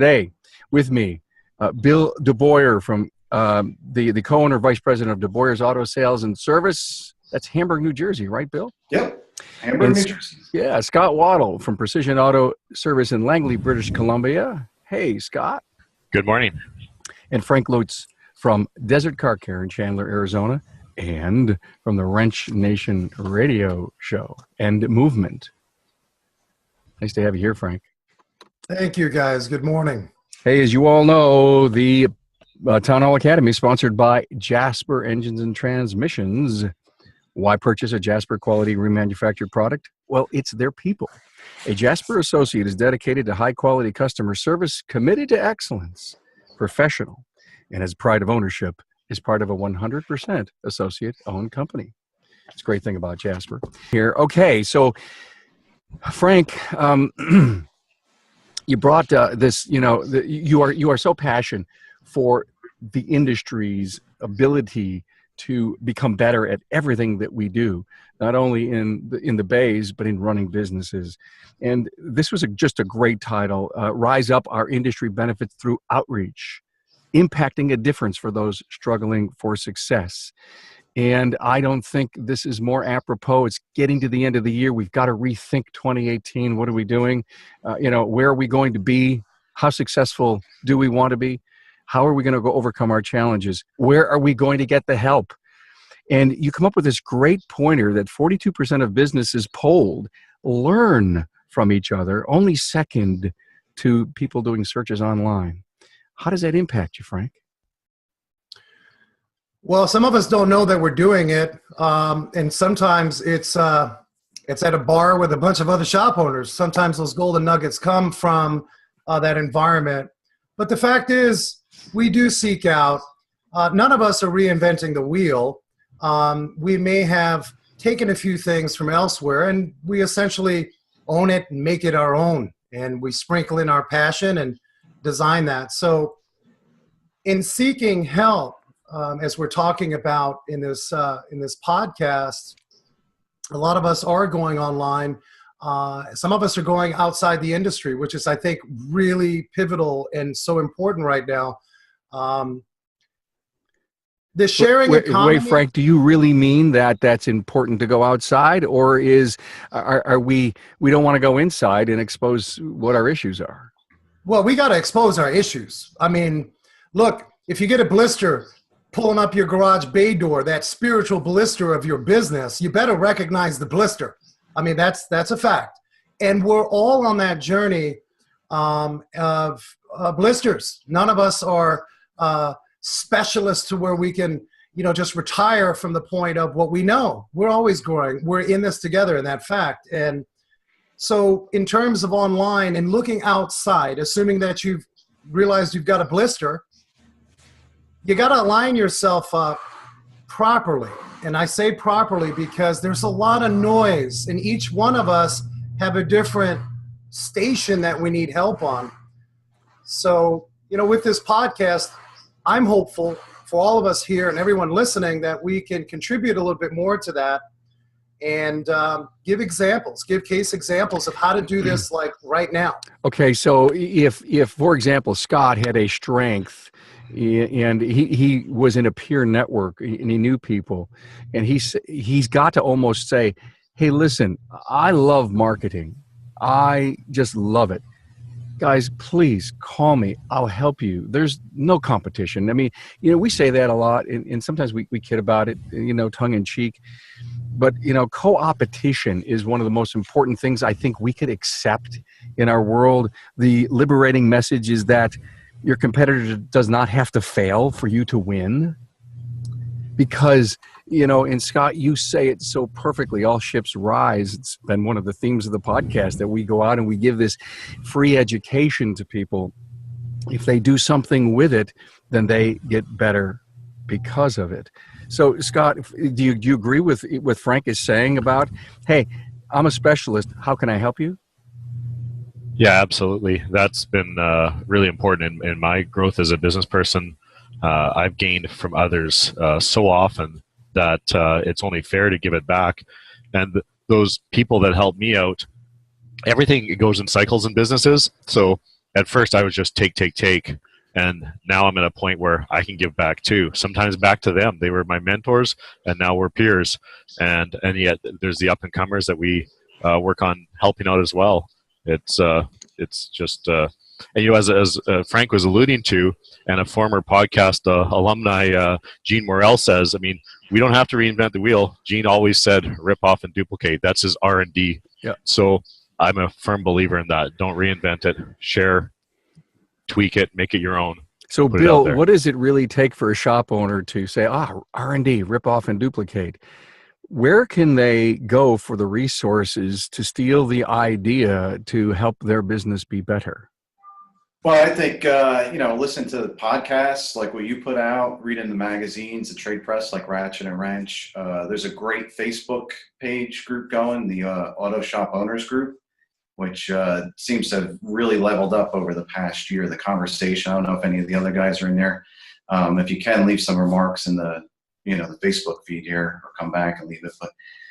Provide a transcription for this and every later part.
Today, with me, Bill DeBoyer from the co-owner, vice president of DeBoyer's Auto Sales and Service. That's Hamburg, New Jersey, right, Bill? Yep, Hamburg, New Jersey. Yeah, Scott Waddle from Precision Auto Service in Langley, British Columbia. Hey, Scott. Good morning. And Frank Lutz from Desert Car Care in Chandler, Arizona, and from the Wrench Nation radio show and movement. Nice to have you here, Frank. Thank you, guys. Good morning. Hey, as you all know, the Town Hall Academy is sponsored by Jasper Engines and Transmissions. Why purchase a Jasper quality remanufactured product? Well, it's their people. A Jasper associate is dedicated to high-quality customer service, committed to excellence, professional, and has pride of ownership, is part of a 100% associate-owned company. It's a great thing about Jasper. Here, okay, so Frank, you brought this. You know, you are so passionate for the industry's ability to become better at everything that we do, not only in the bays, but in running businesses. And this was just a great title, Rise Up Our Industry Benefits Through Outreach, impacting a difference for those struggling for success. And I don't think this is more apropos. It's getting to the end of the year. We've got to rethink 2018. What are we doing? Where are we going to be? How successful do we want to be? How are we going to go overcome our challenges? Where are we going to get the help? And you come up with this great pointer that 42% of businesses polled learn from each other, only second to people doing searches online. How does that impact you, Frank? Well, some of us don't know that we're doing it, and sometimes it's at a bar with a bunch of other shop owners. Sometimes those golden nuggets come from that environment. But the fact is, we do seek out. None of us are reinventing the wheel. We may have taken a few things from elsewhere, and we essentially own it and make it our own. And we sprinkle in our passion and design that. So in seeking help, as we're talking about in this podcast, a lot of us are going online. Some of us are going outside the industry, which is, I think, really pivotal and so important right now. The sharing economy. Wait, Frank, do you really mean that that's important to go outside, or are we don't want to go inside and expose what our issues are? Well, we got to expose our issues. I mean, look, if you get a blister pulling up your garage bay door, that spiritual blister of your business, you better recognize the blister. I mean, that's a fact. And we're all on that journey of blisters. None of us are specialists to where we can, just retire from the point of what we know. We're always growing. We're in this together, in that fact. And so in terms of online and looking outside, assuming that you've realized you've got a blister, you got to align yourself up properly. And I say properly because there's a lot of noise, and each one of us have a different station that we need help on. So, with this podcast, I'm hopeful for all of us here and everyone listening that we can contribute a little bit more to that and give case examples of how to do this like right now. Okay, so if for example, Scott had a strength and he was in a peer network and he knew people, and he's got to almost say, hey, listen, I love marketing. I just love it. Guys, please call me. I'll help you. There's no competition. I mean, we say that a lot, and sometimes we kid about it, tongue in cheek. But, co-opetition is one of the most important things I think we could accept in our world. The liberating message is that your competitor does not have to fail for you to win. Because, and Scott, you say it so perfectly, all ships rise. It's been one of the themes of the podcast that we go out and we give this free education to people. If they do something with it, then they get better because of it. So, Scott, do you agree with what Frank is saying about, hey, I'm a specialist, how can I help you? Yeah, absolutely. That's been really important in my growth as a business person. I've gained from others so often that it's only fair to give it back. And those people that help me out, everything goes in cycles in businesses. So at first I was just take. And now I'm at a point where I can give back too. Sometimes back to them. They were my mentors, and now we're peers. And yet there's the up and comers that we work on helping out as well. It's just and as Frank was alluding to, and a former podcast alumni, Gene Morrell says, I mean, we don't have to reinvent the wheel. Gene always said, rip off and duplicate. That's his R&D. Yeah. So I'm a firm believer in that. Don't reinvent it. Share, tweak it, make it your own. So Bill, what does it really take for a shop owner to say, R&D, rip off and duplicate? Where can they go for the resources to steal the idea to help their business be better? Well, I think, listen to the podcasts like what you put out, read in the magazines, the trade press like Ratchet and Wrench. There's a great Facebook page group going, the Auto Shop Owners Group, which seems to have really leveled up over the past year, the conversation. I don't know if any of the other guys are in there. If you can, leave some remarks in the Facebook feed here, or come back and leave it. But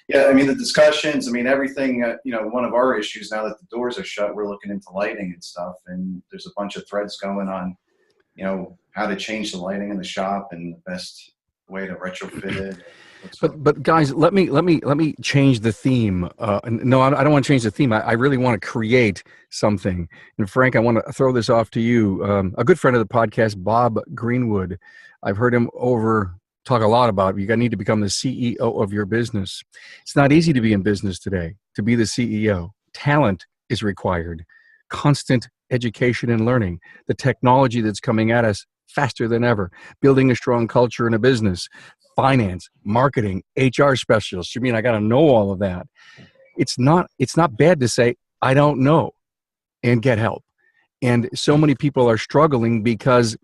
yeah, I mean, the discussions, I mean, everything, one of our issues now that the doors are shut, we're looking into lighting and stuff. And there's a bunch of threads going on, how to change the lighting in the shop and the best way to retrofit it. But guys, let me change the theme. No, I don't want to change the theme. I really want to create something. And Frank, I want to throw this off to you. A good friend of the podcast, Bob Greenwood. I've heard him talk a lot about you need to become the CEO of your business. It's not easy to be in business today, to be the CEO. Talent is required, constant education and learning, the technology that's coming at us faster than ever, building a strong culture in a business, finance, marketing, HR specialists. You mean I got to know all of that? It's not bad to say, I don't know, and get help. And so many people are struggling because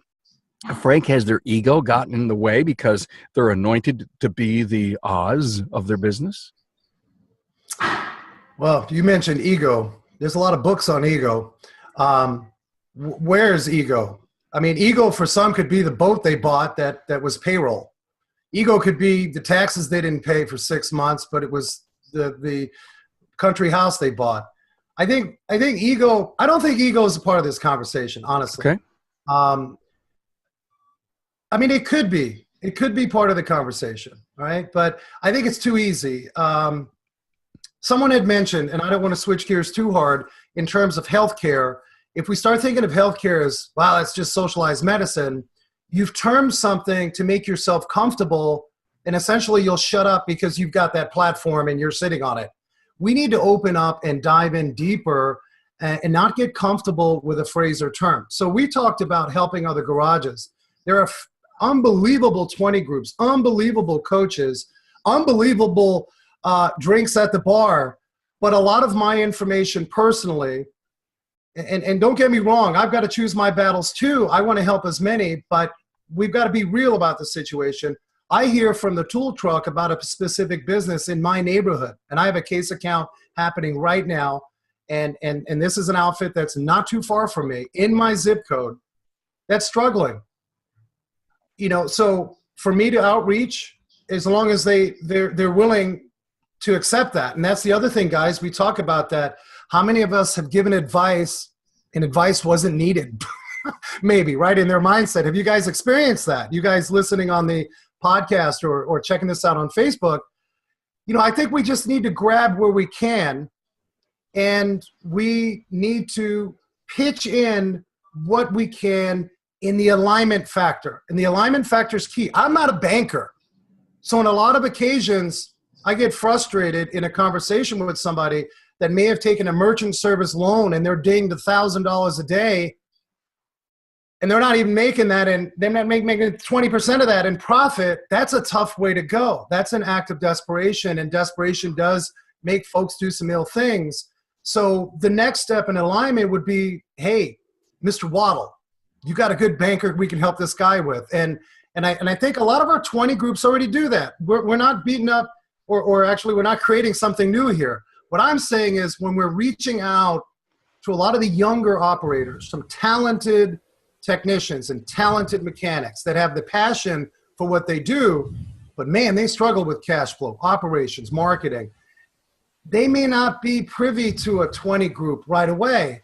Frank, has their ego gotten in the way because they're anointed to be the Oz of their business? Well, you mentioned ego. There's a lot of books on ego. Where's ego? I mean, ego for some could be the boat they bought that was payroll. Ego could be the taxes they didn't pay for 6 months, but it was the country house they bought. I think ego. I don't think ego is a part of this conversation, honestly. Okay. I mean, it could be part of the conversation, right? But I think it's too easy. Someone had mentioned, and I don't want to switch gears too hard, in terms of healthcare. If we start thinking of healthcare as, wow, it's just socialized medicine, you've termed something to make yourself comfortable, and essentially you'll shut up because you've got that platform and you're sitting on it. We need to open up and dive in deeper and not get comfortable with a phrase or term. So we talked about helping other garages. There are unbelievable 20 groups, unbelievable coaches, unbelievable drinks at the bar. But a lot of my information personally, and don't get me wrong, I've got to choose my battles too. I want to help as many, but we've got to be real about the situation. I hear from the tool truck about a specific business in my neighborhood, and I have a case account happening right now. And this is an outfit that's not too far from me in my zip code that's struggling. So for me to outreach, as long as they're willing to accept that. And that's the other thing, guys, we talk about that. How many of us have given advice and advice wasn't needed? Maybe, right, in their mindset. Have you guys experienced that? You guys listening on the podcast or checking this out on Facebook, I think we just need to grab where we can, and we need to pitch in what we can in the alignment factor. And the alignment factor is key. I'm not a banker. So on a lot of occasions, I get frustrated in a conversation with somebody that may have taken a merchant service loan and they're dinged $1,000 a day, and they're not even making that, and they're not making 20% of that in profit. That's a tough way to go. That's an act of desperation, and desperation does make folks do some ill things. So the next step in alignment would be, hey, Mr. Waddle, you got a good banker we can help this guy with. And I think a lot of our 20 groups already do that. We're not beating up, or actually we're not creating something new here. What I'm saying is, when we're reaching out to a lot of the younger operators, some talented technicians and talented mechanics that have the passion for what they do, but man, they struggle with cash flow, operations, marketing. They may not be privy to a 20 group right away.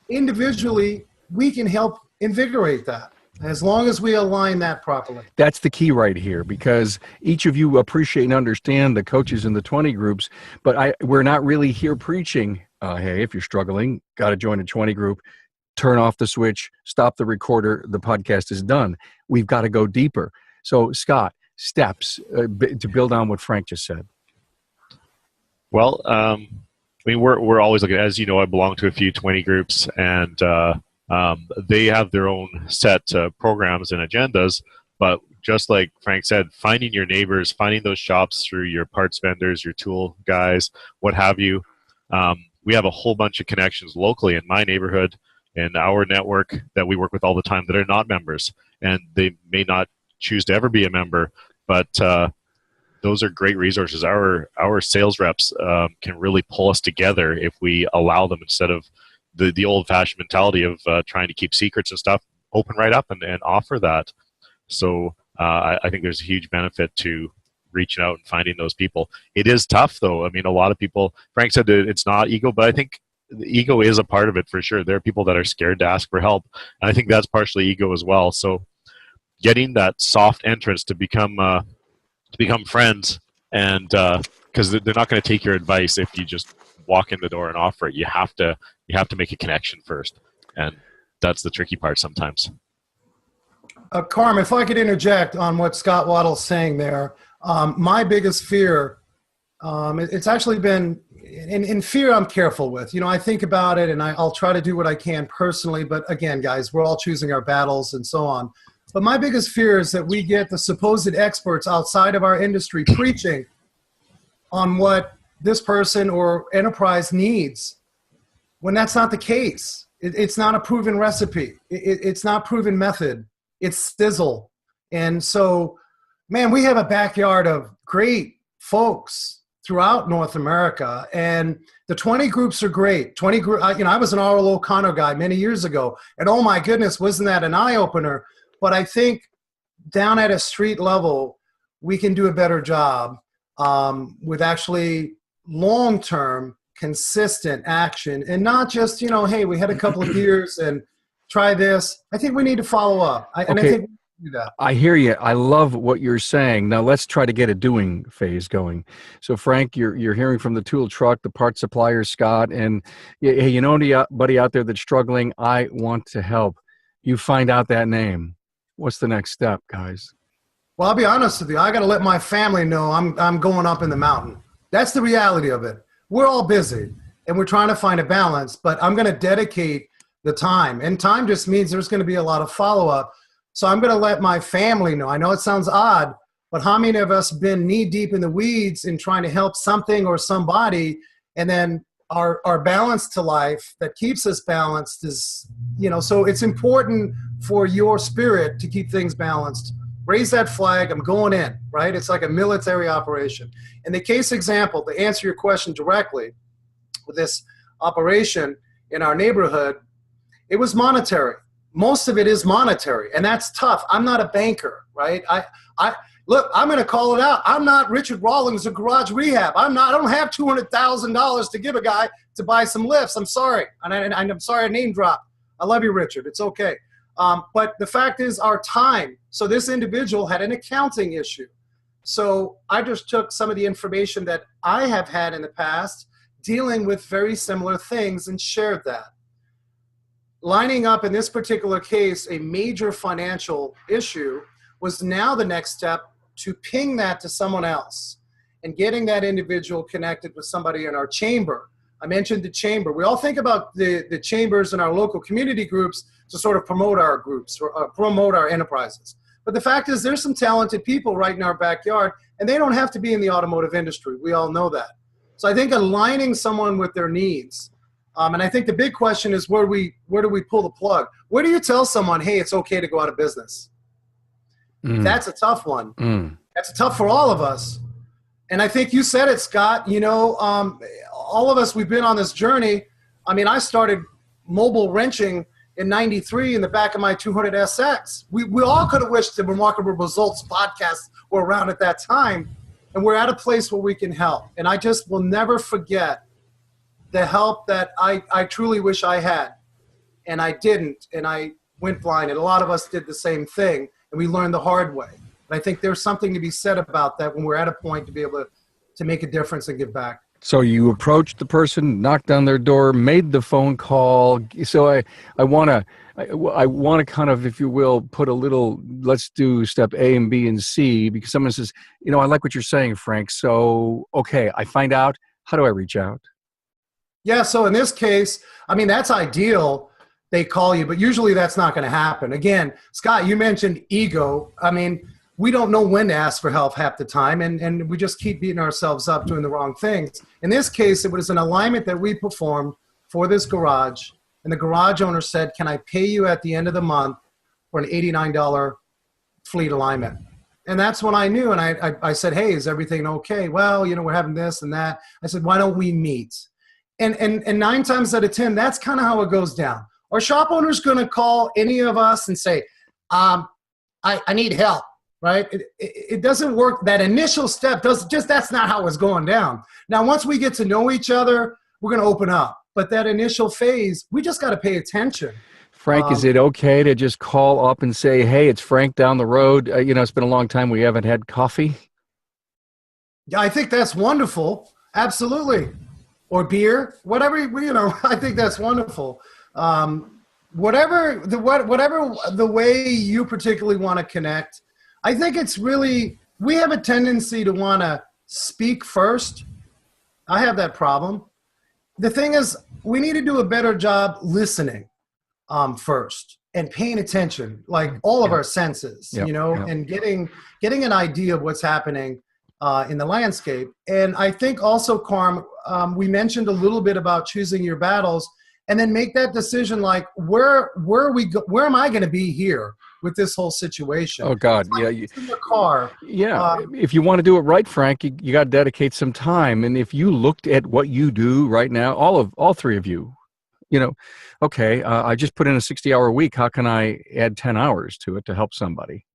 Individually, we can help invigorate that as long as we align that properly. That's the key right here, because each of you appreciate and understand the coaches in the 20 groups, but we're not really here preaching, hey, if you're struggling, got to join a 20 group, turn off the switch, stop the recorder, the podcast is done. We've got to go deeper. So, Scott, steps to build on what Frank just said. Well, I mean, we're always looking, as you know, I belong to a few 20 groups, and they have their own set programs and agendas, but just like Frank said, finding your neighbors, finding those shops through your parts vendors, your tool guys, what have you. We have a whole bunch of connections locally in my neighborhood, in our network that we work with all the time that are not members, and they may not choose to ever be a member, but those are great resources. Our sales reps can really pull us together if we allow them, instead of the old-fashioned mentality of trying to keep secrets and stuff. Open right up and offer that. So I think there's a huge benefit to reaching out and finding those people. It is tough, though. I mean, a lot of people, Frank said that it's not ego, but I think the ego is a part of it for sure. There are people that are scared to ask for help, and I think that's partially ego as well. So getting that soft entrance to become friends, and because they're not going to take your advice if you just walk in the door and offer it. You have to make a connection first, and that's the tricky part sometimes. Carm, if I could interject on what Scott Waddle's saying there, my biggest fear, it's actually been, in fear I'm careful with. You know, I think about it and I'll try to do what I can personally, but again, guys, we're all choosing our battles and so on. But my biggest fear is that we get the supposed experts outside of our industry preaching on what this person or enterprise needs, when that's not the case. It's not a proven recipe. It's not proven method. It's sizzle. And so, man, we have a backyard of great folks throughout North America, and the 20 groups are great. 20 group, I was an R.L. O'Connor guy many years ago, and oh my goodness, wasn't that an eye-opener? But I think down at a street level, we can do a better job with actually long-term, consistent action, and not just, hey, we had a couple of years and try this. I think we need to follow up. And I think we do that. I hear you. I love what you're saying. Now let's try to get a doing phase going. So Frank, you're hearing from the tool truck, the part supplier, Scott, and hey, anybody out there that's struggling, I want to help. You find out that name. What's the next step, guys? Well, I'll be honest with you. I got to let my family know I'm going up in the mountain. That's the reality of it. We're all busy and we're trying to find a balance, but I'm going to dedicate the time, and time just means there's going to be a lot of follow-up. So I'm going to let my family know. I know it sounds odd, but how many of us been knee deep in the weeds in trying to help something or somebody, and then our balance to life that keeps us balanced is, so it's important for your spirit to keep things balanced. Raise that flag. I'm going in, right? It's like a military operation. In the case example, to answer your question directly, with this operation in our neighborhood, it was monetary. Most of it is monetary, and that's tough. I'm not a banker, right? Look, I'm going to call it out. I'm not Richard Rawlings of Garage Rehab. I don't have $200,000 to give a guy to buy some lifts. I'm sorry. And I'm sorry I name drop. I love you, Richard. It's okay. But the fact is our time. So this individual had an accounting issue. So I just took some of the information that I have had in the past dealing with very similar things and shared that. Lining up in this particular case, a major financial issue was now the next step to ping that to someone else and getting that individual connected with somebody in our chamber. I mentioned the chamber. We all think about the chambers in our local community groups to sort of promote our groups or promote our enterprises. But the fact is there's some talented people right in our backyard, and they don't have to be in the automotive industry. We all know that. So I think aligning someone with their needs, and I think the big question is where do we pull the plug? Where do you tell someone, hey, it's okay to go out of business? That's a tough one. That's tough for all of us. And I think you said it, Scott. All of us, we've been on this journey. I mean, I started mobile wrenching in '93 in the back of my 200 SX. We all could have wished the Remarkable Results podcast were around at that time. And we're at a place where we can help. And I just will never forget the help that I truly wish I had. and I didn't, and I went blind, and a lot of us did the same thing, and we learned the hard way. And I think there's something to be said about that when we're at a point to be able to make a difference and give back. So you approached the person, knocked on their door, made the phone call. So I want to kind of, if you will, put a little, let's do step A and B and C, because someone says, I like what you're saying, Frank. So, okay, I find out, how do I reach out? Yeah. So in this case, I mean, that's ideal. They call you, but usually that's not going to happen. Again, Scott, you mentioned ego. I mean, we don't know when to ask for help half the time, and we just keep beating ourselves up doing the wrong things. In this case, it was an alignment that we performed for this garage, and the garage owner said, can I pay you at the end of the month for an $89 fleet alignment? And that's when I knew, and I said, hey, is everything okay? Well, we're having this and that. I said, why don't we meet? And 9 times out of 10, that's kind of how it goes down. Our shop owner's going to call any of us and say, I need help. Right? It doesn't work. That initial step that's not how it's going down. Now, once we get to know each other, we're going to open up. But that initial phase, we just got to pay attention. Frank, is it okay to just call up and say, hey, it's Frank down the road. It's been a long time. We haven't had coffee. Yeah, I think that's wonderful. Absolutely. Or beer, whatever, I think that's wonderful. Whatever the way you particularly want to connect. I think it's really, we have a tendency to want to speak first. I have that problem. The thing is, we need to do a better job listening first and paying attention, like all of our senses, and getting an idea of what's happening in the landscape. And I think also, Carm, we mentioned a little bit about choosing your battles, and then make that decision like, where am I going to be here with this whole situation? Oh God, like yeah. in the car. Yeah, if you want to do it right, Frank, you got to dedicate some time. And if you looked at what you do right now, all 3 of you, okay, I just put in a 60-hour week. How can I add 10 hours to it to help somebody?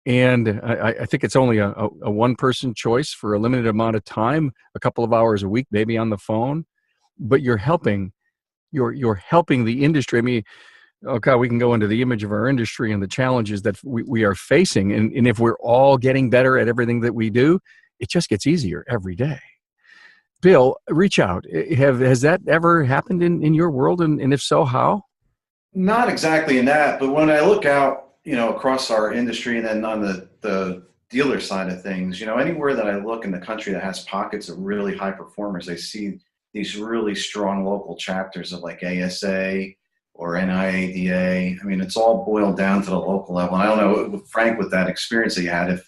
And I think it's only a one-person choice for a limited amount of time, a couple of hours a week, maybe on the phone. But you're helping the industry. I mean, okay, we can go into the image of our industry and the challenges that we are facing. And if we're all getting better at everything that we do, it just gets easier every day. Bill, reach out. Has that ever happened in your world? And if so, how? Not exactly in that, but when I look out, across our industry and then on the dealer side of things, anywhere that I look in the country that has pockets of really high performers, I see these really strong local chapters of like ASA or NIADA. I mean, it's all boiled down to the local level. And I don't know, Frank, with that experience that you had, if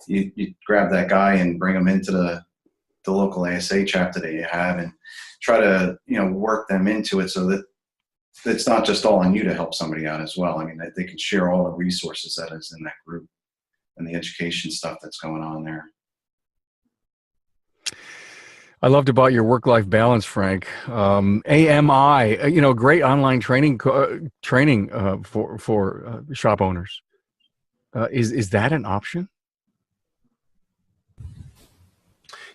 you grab that guy and bring him into the local ASA chapter that you have and try to, work them into it so that it's not just all on you to help somebody out as well. I mean, they can share all the resources that is in that group and the education stuff that's going on there. I loved about your work-life balance, Frank. AMI, great online training for shop owners. Is that an option?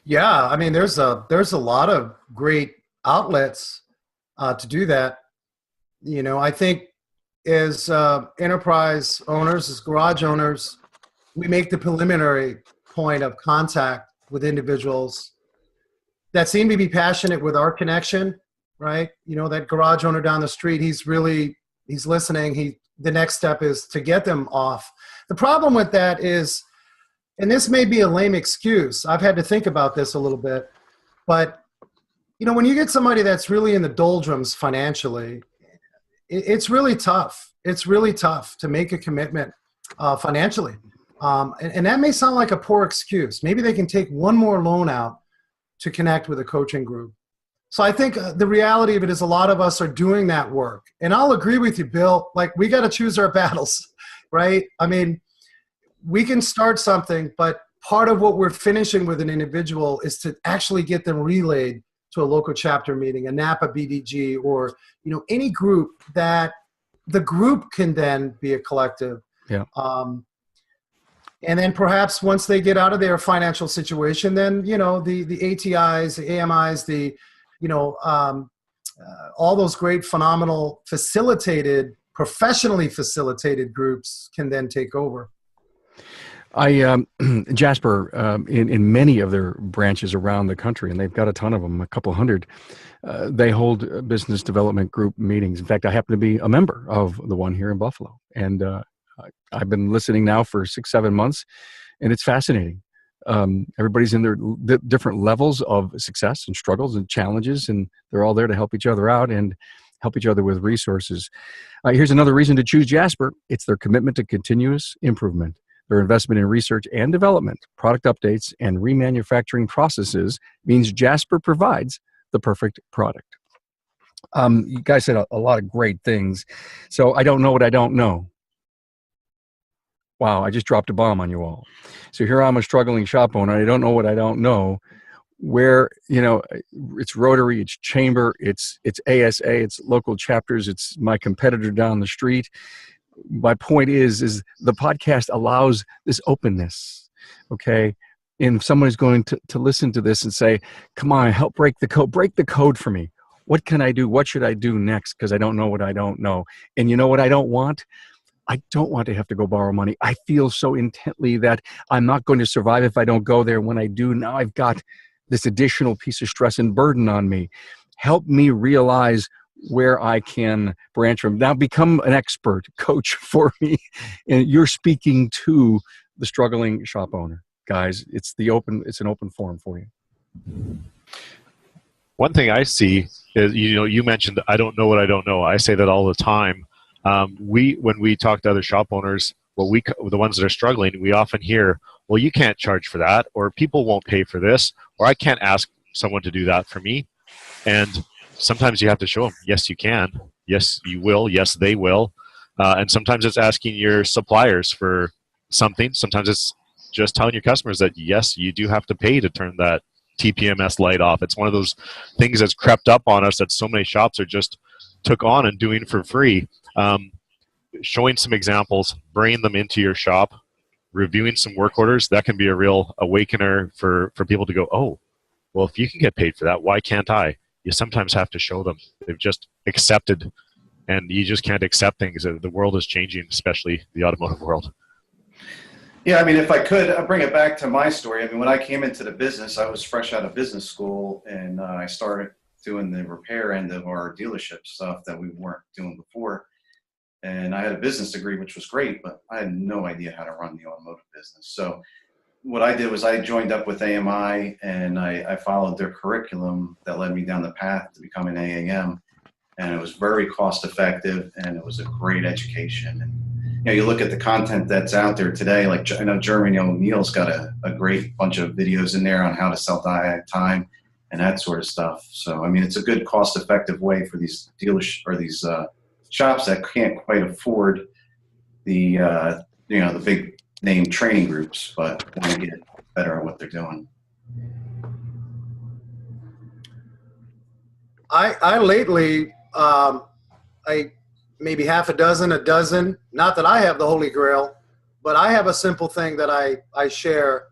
Yeah, I mean, there's a lot of great outlets to do that. I think as enterprise owners, as garage owners, we make the preliminary point of contact with individuals that seem to be passionate with our connection, right? That garage owner down the street, he's listening. The next step is to get them off. The problem with that is, and this may be a lame excuse, I've had to think about this a little bit, but when you get somebody that's really in the doldrums financially, it's really tough. It's really tough to make a commitment financially. And that may sound like a poor excuse. Maybe they can take one more loan out to connect with a coaching group. So I think the reality of it is a lot of us are doing that work. And I'll agree with you, Bill, like we got to choose our battles, right? I mean, we can start something, but part of what we're finishing with an individual is to actually get them relayed to a local chapter meeting, a Napa BDG, or any group that the group can then be a collective. Yeah. And then perhaps once they get out of their financial situation, then the ATIs, the AMIs, the all those great, phenomenal, professionally facilitated groups can then take over. Jasper, in many of their branches around the country, and they've got a ton of them, a couple hundred, they hold business development group meetings. In fact, I happen to be a member of the one here in Buffalo, and I've been listening now for 6-7 months, and it's fascinating. Everybody's in their different levels of success and struggles and challenges, and they're all there to help each other out and help each other with resources. Here's another reason to choose Jasper. It's their commitment to continuous improvement. Their investment in research and development, product updates, and remanufacturing processes means Jasper provides the perfect product. You guys said a lot of great things. So I don't know what I don't know. Wow, I just dropped a bomb on you all. So here I'm a struggling shop owner. I don't know what I don't know. Where, it's Rotary, it's Chamber, it's ASA, it's local chapters, it's my competitor down the street. My point is the podcast allows this openness, okay? And if someone is going to listen to this and say, come on, help break the code for me. What can I do? What should I do next? Because I don't know what I don't know. And you know what I don't want? I don't want to have to go borrow money. I feel so intently that I'm not going to survive if I don't go there. When I do, now I've got this additional piece of stress and burden on me. Help me realize where I can branch from. Now become an expert coach for me. And you're speaking to the struggling shop owner. Guys, it's an open forum for you. One thing I see is, you mentioned, I don't know what I don't know. I say that all the time. When we talk to other shop owners, the ones that are struggling, we often hear, well, you can't charge for that, or people won't pay for this, or I can't ask someone to do that for me. And sometimes you have to show them, yes, you can. Yes, you will. Yes, they will. And sometimes it's asking your suppliers for something. Sometimes it's just telling your customers that, yes, you do have to pay to turn that TPMS light off. It's one of those things that's crept up on us that so many shops are just took on and doing for free. Showing some examples, bringing them into your shop, reviewing some work orders, that can be a real awakener for people to go, oh, well, if you can get paid for that, why can't I? You sometimes have to show them. They've just accepted, and you just can't accept things. The world is changing, especially the automotive world. Yeah, I mean, if I could, I'll bring it back to my story. I mean, when I came into the business, I was fresh out of business school, and I started doing the repair end of our dealership stuff that we weren't doing before. And I had a business degree, which was great, but I had no idea how to run the automotive business. So what I did was I joined up with AMI, and I followed their curriculum that led me down the path to become an AAM. And it was very cost effective, and it was a great education. And you look at the content that's out there today, like I know Jeremy O'Neill's got a great bunch of videos in there on how to sell time and that sort of stuff. So, I mean, it's a good cost effective way for these dealers or these shops that can't quite afford the the big name training groups, but want to get better at what they're doing. I lately, maybe half a dozen, not that I have the Holy Grail, but I have a simple thing that I share,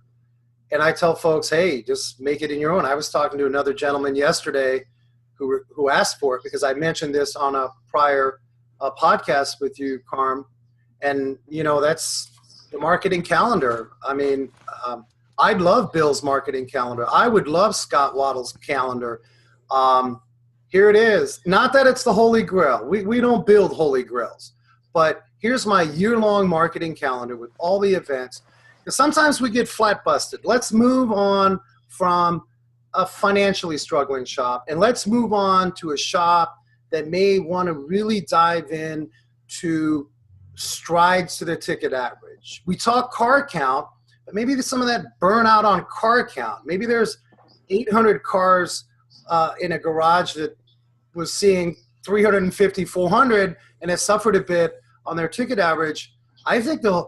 and I tell folks, hey, just make it in your own. I was talking to another gentleman yesterday who asked for it because I mentioned this on a prior podcast with you, Carm, and that's the marketing calendar. I mean, I'd love Bill's marketing calendar. I would love Scott Waddle's calendar. Here it is. Not that it's the Holy Grail. We don't build Holy Grails. But here's my year-long marketing calendar with all the events. Because sometimes we get flat busted. Let's move on from a financially struggling shop, and let's move on to a shop that may want to really dive in to strides to their ticket average. We talk car count, but maybe there's some of that burnout on car count. Maybe there's 800 cars in a garage that was seeing 350, 400, and has suffered a bit on their ticket average. I think the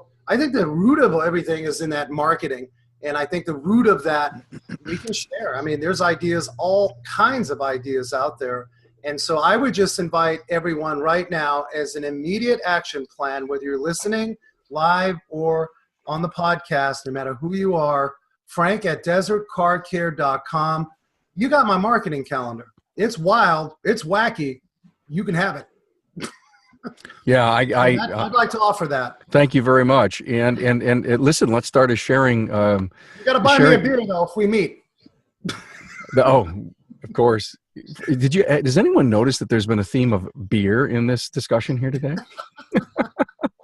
root of everything is in that marketing, and I think the root of that we can share. I mean, there's ideas, all kinds of ideas out there, and so I would just invite everyone right now as an immediate action plan, whether you're listening live or on the podcast, no matter who you are, Frank at desertcarcare.com. You got my marketing calendar. It's wild. It's wacky. You can have it. Yeah, I'd like to offer that. thank you very much. And listen, let's start a sharing. You got to buy me a beer though if we meet. Oh, of course. Does anyone notice that there's been a theme of beer in this discussion here today?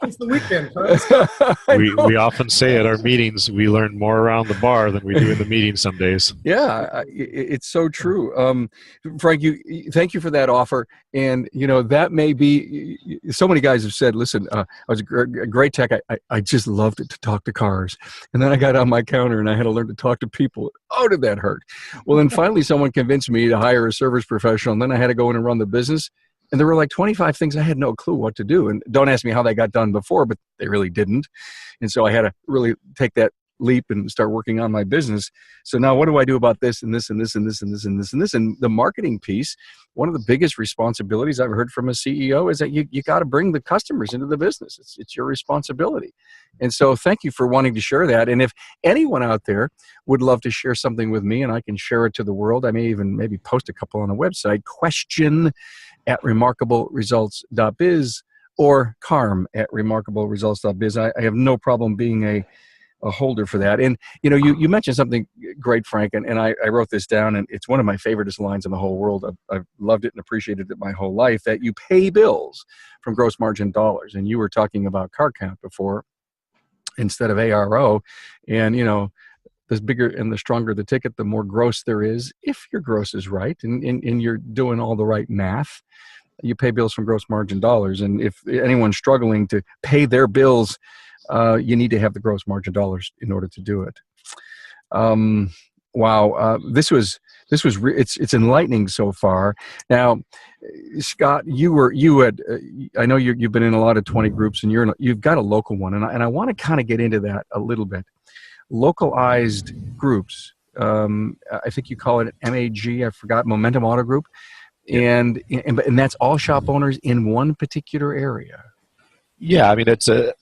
It's the weekend, folks. We often say at our meetings, we learn more around the bar than we do in the meeting some days. Yeah, it's so true. Frank, thank you for that offer. And, that may be, so many guys have said, listen, I was a great tech. I just loved it to talk to cars. And then I got on my counter and I had to learn to talk to people. Oh, did that hurt? Well, then finally someone convinced me to hire a service professional. And then I had to go in and run the business. And there were like 25 things I had no clue what to do. And don't ask me how they got done before, but they really didn't. And so I had to really take that leap and start working on my business. So now what do I do about this and this and this and this and this and this and this? And the marketing piece, one of the biggest responsibilities I've heard from a CEO is that you got to bring the customers into the business. It's your responsibility. And so thank you for wanting to share that. And if anyone out there would love to share something with me and I can share it to the world, I may even maybe post a couple on the website, question@remarkableresults.biz or carm@remarkableresults.biz. I have no problem being a holder for that. And, you mentioned something great, Frank, and I wrote this down, and it's one of my favoriteest lines in the whole world. I've loved it and appreciated it my whole life, that you pay bills from gross margin dollars. And you were talking about car count before instead of ARO. And, the bigger and the stronger the ticket, the more gross there is, if your gross is right and you're doing all the right math. You pay bills from gross margin dollars. And if anyone's struggling to pay their bills, you need to have the gross margin dollars in order to do it. Wow, it's enlightening so far. Now, Scott, I know you've been in a lot of 20 groups, and you've got a local one, and I want to kind of get into that a little bit. Localized groups. I think you call it MAG. I forgot, Momentum Auto Group, and that's all shop owners in one particular area. Yeah, I mean it's a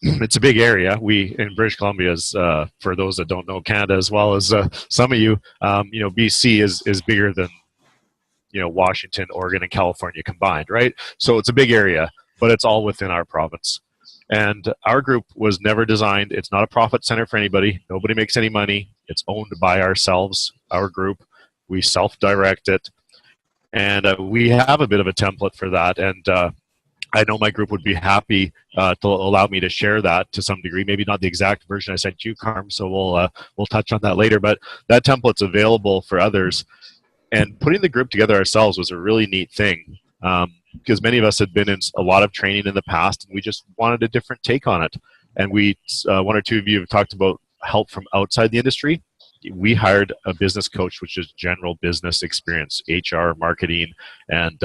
big area. We in British Columbia is for those that don't know Canada as well as some of you, BC is bigger than Washington, Oregon, and California combined, right? So it's a big area, but it's all within our province. And our group was never designed. It's not a profit center for anybody. Nobody makes any money. It's owned by ourselves, our group. We self-direct it, and we have a bit of a template for that. And I know my group would be happy to allow me to share that to some degree. Maybe not the exact version I sent you, Carm. So we'll touch on that later. But that template's available for others. And putting the group together ourselves was a really neat thing because many of us had been in a lot of training in the past, and we just wanted a different take on it. And one or two of you have talked about help from outside the industry. We hired a business coach, which is general business experience, HR, marketing, and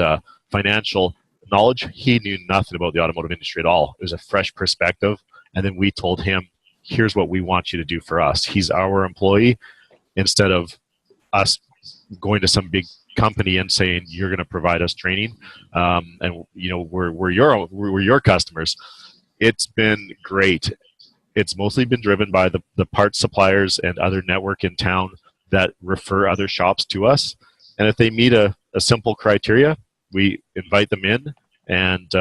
financial knowledge. He knew nothing about the automotive industry at all. It was a fresh perspective. And then we told him, here's what we want you to do for us. He's our employee, instead of us going to some big company and saying, you're going to provide us training. And we're your customers. It's been great. It's mostly been driven by the parts suppliers and other network in town that refer other shops to us. And if they meet a simple criteria, we invite them in, and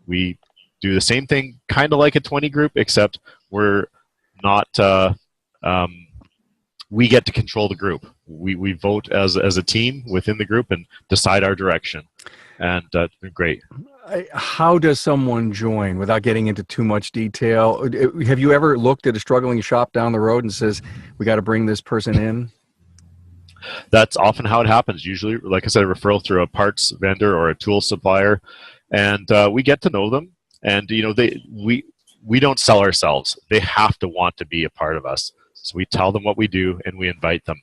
we do the same thing, kind of like a 20 group, except we're not. We get to control the group. We vote as a team within the group and decide our direction, and it's been great. How does someone join without getting into too much detail? Have you ever looked at a struggling shop down the road and says, we got to bring this person in? That's often how it happens. Usually, like I said, a referral through a parts vendor or a tool supplier, and we get to know them. And we don't sell ourselves. They have to want to be a part of us. So we tell them what we do, and we invite them,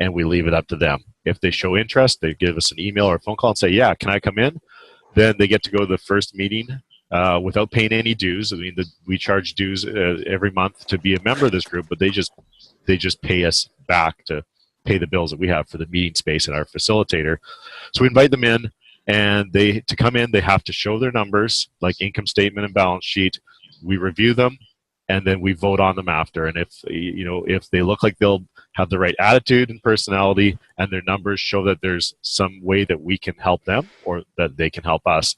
and we leave it up to them. If they show interest, they give us an email or a phone call and say, "Yeah, can I come in?" Then they get to go to the first meeting without paying any dues. I mean, we charge dues every month to be a member of this group, but they just pay us back to pay the bills that we have for the meeting space and our facilitator. So we invite them in, and to come in, they have to show their numbers, like income statement and balance sheet. We review them, and then we vote on them after. And if they look like they'll have the right attitude and personality, and their numbers show that there's some way that we can help them or that they can help us.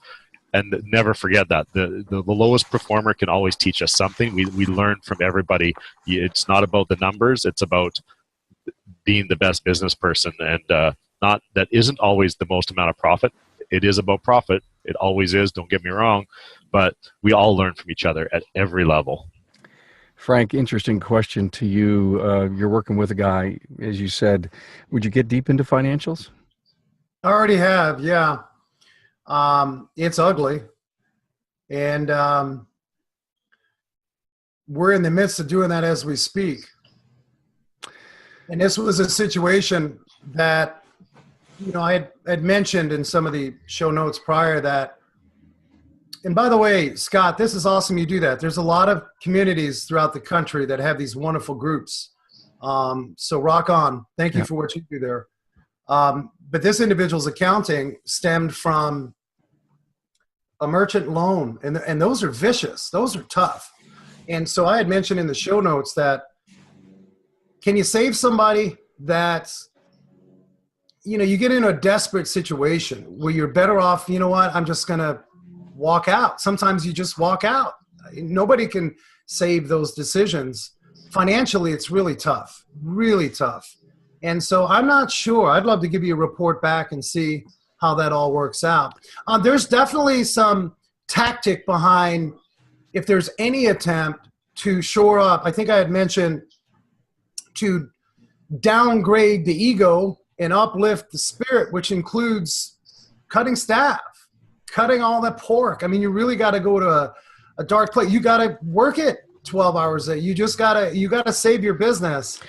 And never forget that the lowest performer can always teach us something. We learn from everybody. It's not about the numbers. It's about being the best business person, and not that isn't always the most amount of profit. It is about profit. It always is. Don't get me wrong, but we all learn from each other at every level. Frank, interesting question to you. You're working with a guy, as you said. Would you get deep into financials? I already have, yeah. It's ugly. And we're in the midst of doing that as we speak. And this was a situation that, I had mentioned in some of the show notes prior that, and by the way, Scott, this is awesome you do that. There's a lot of communities throughout the country that have these wonderful groups. So rock on. Thank you for what you do there. But this individual's accounting stemmed from a merchant loan, and those are vicious. Those are tough. And so I had mentioned in the show notes that, can you save somebody that's, you get in a desperate situation where you're better off, I'm just going to walk out. Sometimes you just walk out. Nobody can save those decisions. Financially, it's really tough, really tough. And so I'm not sure. I'd love to give you a report back and see how that all works out. There's definitely some tactic behind if there's any attempt to shore up. I think I had mentioned to downgrade the ego and uplift the spirit, which includes cutting staff, cutting all that pork. I mean, you really got to go to a dark place. You got to work it 12 hours a day. You got to save your business.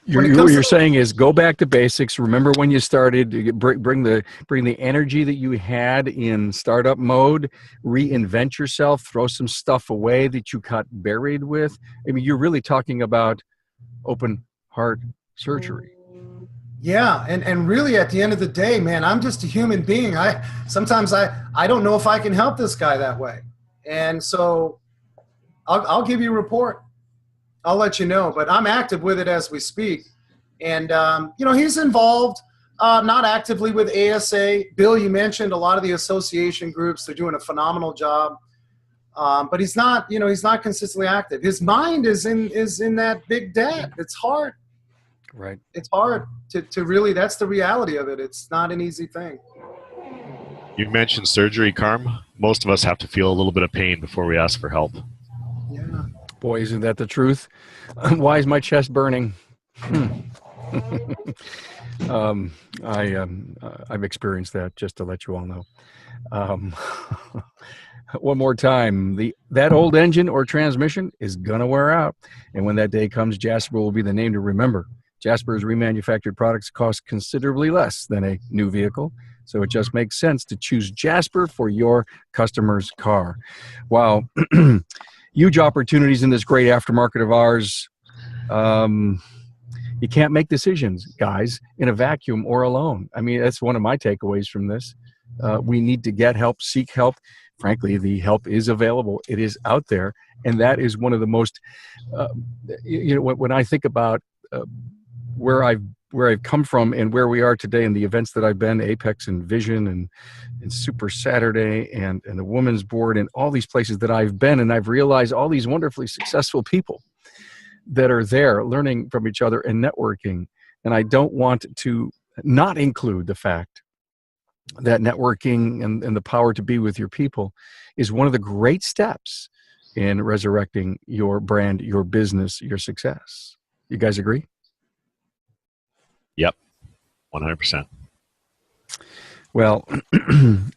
What you're saying is go back to basics. Remember when you started. Bring the energy that you had in startup mode. Reinvent yourself. Throw some stuff away that you got buried with. I mean, you're really talking about open heart surgery. Yeah, and really at the end of the day, man, I'm just a human being. Sometimes I don't know if I can help this guy that way, and so I'll give you a report. I'll let you know, but I'm active with it as we speak. And, he's involved, not actively with ASA. Bill, you mentioned a lot of the association groups. They're doing a phenomenal job. But he's not consistently active. His mind is in that big debt. It's hard. Right. It's hard to really, that's the reality of it. It's not an easy thing. You mentioned surgery, Carm. Most of us have to feel a little bit of pain before we ask for help. Yeah. Boy, isn't that the truth? Why is my chest burning? I've experienced that, just to let you all know. One more time, that old engine or transmission is going to wear out. And when that day comes, Jasper will be the name to remember. Jasper's remanufactured products cost considerably less than a new vehicle. So it just makes sense to choose Jasper for your customer's car. Wow. Huge opportunities in this great aftermarket of ours. You can't make decisions, guys, in a vacuum or alone. I mean, that's one of my takeaways from this. We need to get help, seek help. Frankly, the help is available. It is out there. And that is one of the most, when I think about where I've come from and where we are today and the events that I've been, Apex and Vision and Super Saturday and the Women's Board and all these places that I've been, and I've realized all these wonderfully successful people that are there learning from each other and networking. And I don't want to not include the fact that networking and the power to be with your people is one of the great steps in resurrecting your brand, your business, your success. You guys agree? Yep, 100%. Well,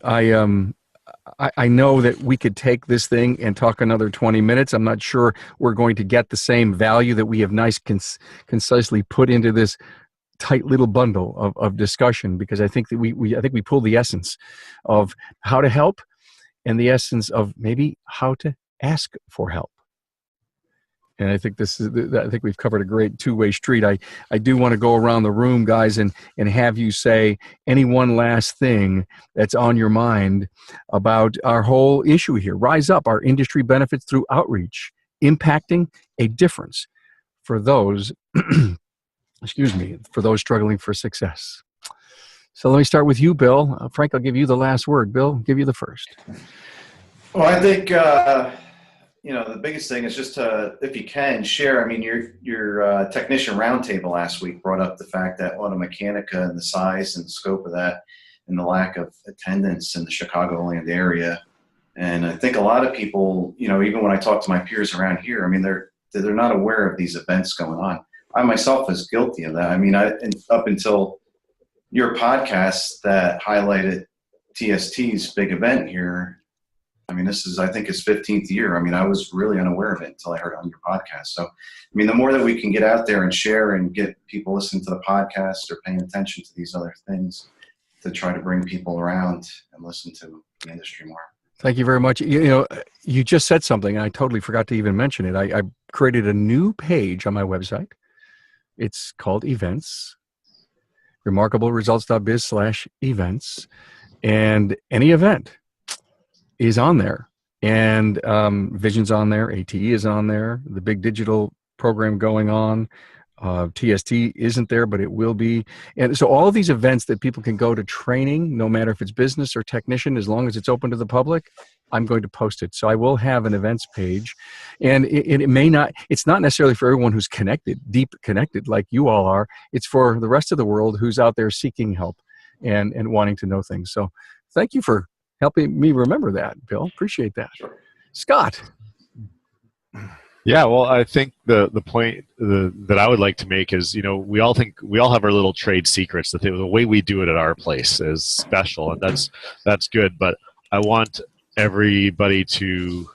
I know that we could take this thing and talk another 20 minutes. I'm not sure we're going to get the same value that we have concisely put into this tight little bundle of discussion, because I think that we pull the essence of how to help and the essence of maybe how to ask for help. And I think I think we've covered a great two-way street. I do want to go around the room, guys, and have you say any one last thing that's on your mind about our whole issue here. Rise Up, our industry benefits through outreach. impacting a difference for those, for those struggling for success. So let me start with you, Bill. Frank, I'll give you the last word. Bill, give you the first. Well, I think, the biggest thing is just to, if you can, share. I mean, your technician roundtable last week brought up the fact that Automechanica and the size and scope of that and the lack of attendance in the Chicagoland area. And I think a lot of people, even when I talk to my peers around here, I mean, they're not aware of these events going on. I myself was guilty of that. I mean, up until your podcast that highlighted TST's big event here, I mean, this is, I think, his 15th year. I mean, I was really unaware of it until I heard it on your podcast. So, I mean, the more that we can get out there and share and get people listening to the podcast or paying attention to these other things to try to bring people around and listen to the industry more. Thank you very much. You just said something. I totally forgot to even mention it. I created a new page on my website. It's called Events, remarkableresults.biz/events. And any event is on there. And Vision's on there. ATE is on there. The big digital program going on. TST isn't there, but it will be. And so all of these events that people can go to training, no matter if it's business or technician, as long as it's open to the public, I'm going to post it. So I will have an events page. And it may not, it's not necessarily for everyone who's connected, deep connected like you all are. It's for the rest of the world who's out there seeking help and wanting to know things. So thank you for helping me remember that, Bill. Appreciate that. Sure. Scott. Yeah, well, I think the point that I would like to make is, we all have our little trade secrets. The way we do it at our place is special, and that's good. But I want everybody who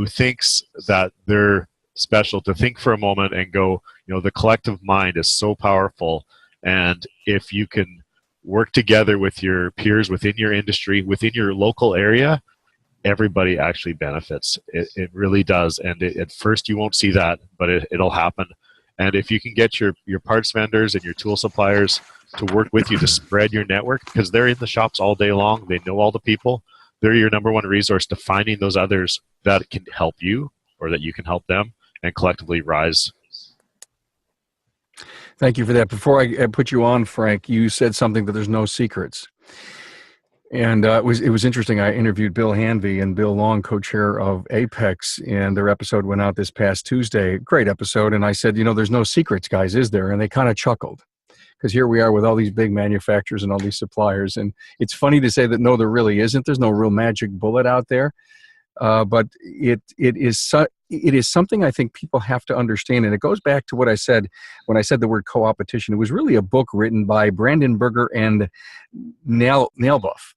thinks that they're special to think for a moment and go, the collective mind is so powerful, and if you can work together with your peers within your industry, within your local area, everybody actually benefits. It really does. And at first you won't see that, but it'll happen. And if you can get your parts vendors and your tool suppliers to work with you to spread your network, because they're in the shops all day long, they know all the people, they're your number one resource to finding those others that can help you or that you can help them and collectively rise. Thank you for that. Before I put you on, Frank, you said something that there's no secrets. And it was interesting. I interviewed Bill Hanvey and Bill Long, co-chair of Apex, and their episode went out this past Tuesday. Great episode. And I said, there's no secrets, guys, is there? And they kind of chuckled, because here we are with all these big manufacturers and all these suppliers. And it's funny to say that, no, there really isn't. There's no real magic bullet out there. But it is something I think people have to understand. And it goes back to what I said when I said the word co-opetition. It was really a book written by Brandon Berger and Nailbuff.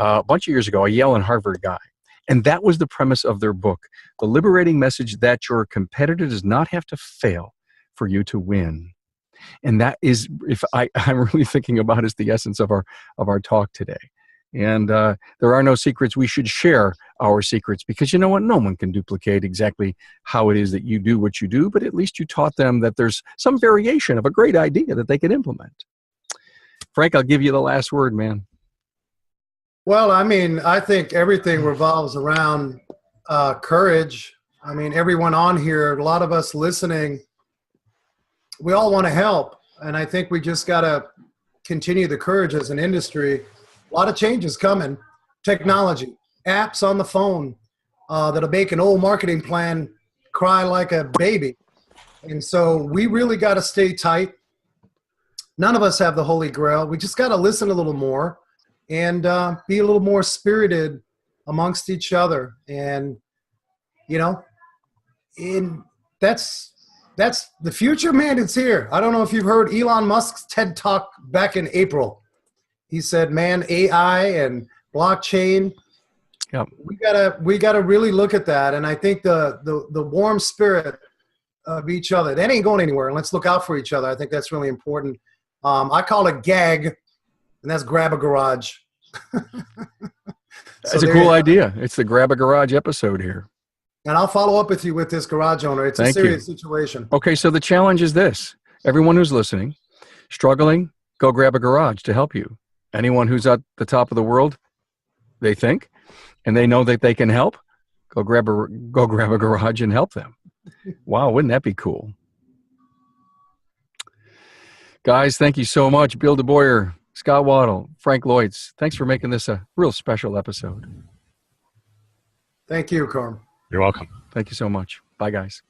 A bunch of years ago, a Yale and Harvard guy. And that was the premise of their book, the liberating message that your competitor does not have to fail for you to win. And that is, if I'm really thinking about, is the essence of our talk today. And there are no secrets. We should share our secrets, because you know what? No one can duplicate exactly how it is that you do what you do, but at least you taught them that there's some variation of a great idea that they can implement. Frank, I'll give you the last word, man. Well, I mean, I think everything revolves around courage. I mean, everyone on here, a lot of us listening, we all want to help. And I think we just got to continue the courage as an industry. A lot of changes coming. Technology, apps on the phone that'll make an old marketing plan cry like a baby. And so we really got to stay tight. None of us have the Holy Grail. We just got to listen a little more and be a little more spirited amongst each other. And, that's the future, man. It's here. I don't know if you've heard Elon Musk's TED Talk back in April. He said, man, AI and blockchain, yep. we gotta really look at that. And I think the warm spirit of each other, that ain't going anywhere. And let's look out for each other. I think that's really important. I call it GAG, and that's grab a garage. That's a cool idea. It's the Grab a Garage episode here. And I'll follow up with you with this garage owner. It's a serious situation. Okay, so the challenge is this. Everyone who's listening, struggling, go grab a garage to help you. Anyone who's at the top of the world, they think, and they know that they can help, go grab a garage and help them. Wow, wouldn't that be cool? Guys, thank you so much. Bill DeBoyer, Scott Waddle, Frank Lloyds. Thanks for making this a real special episode. Thank you, Carm. You're welcome. Thank you so much. Bye, guys.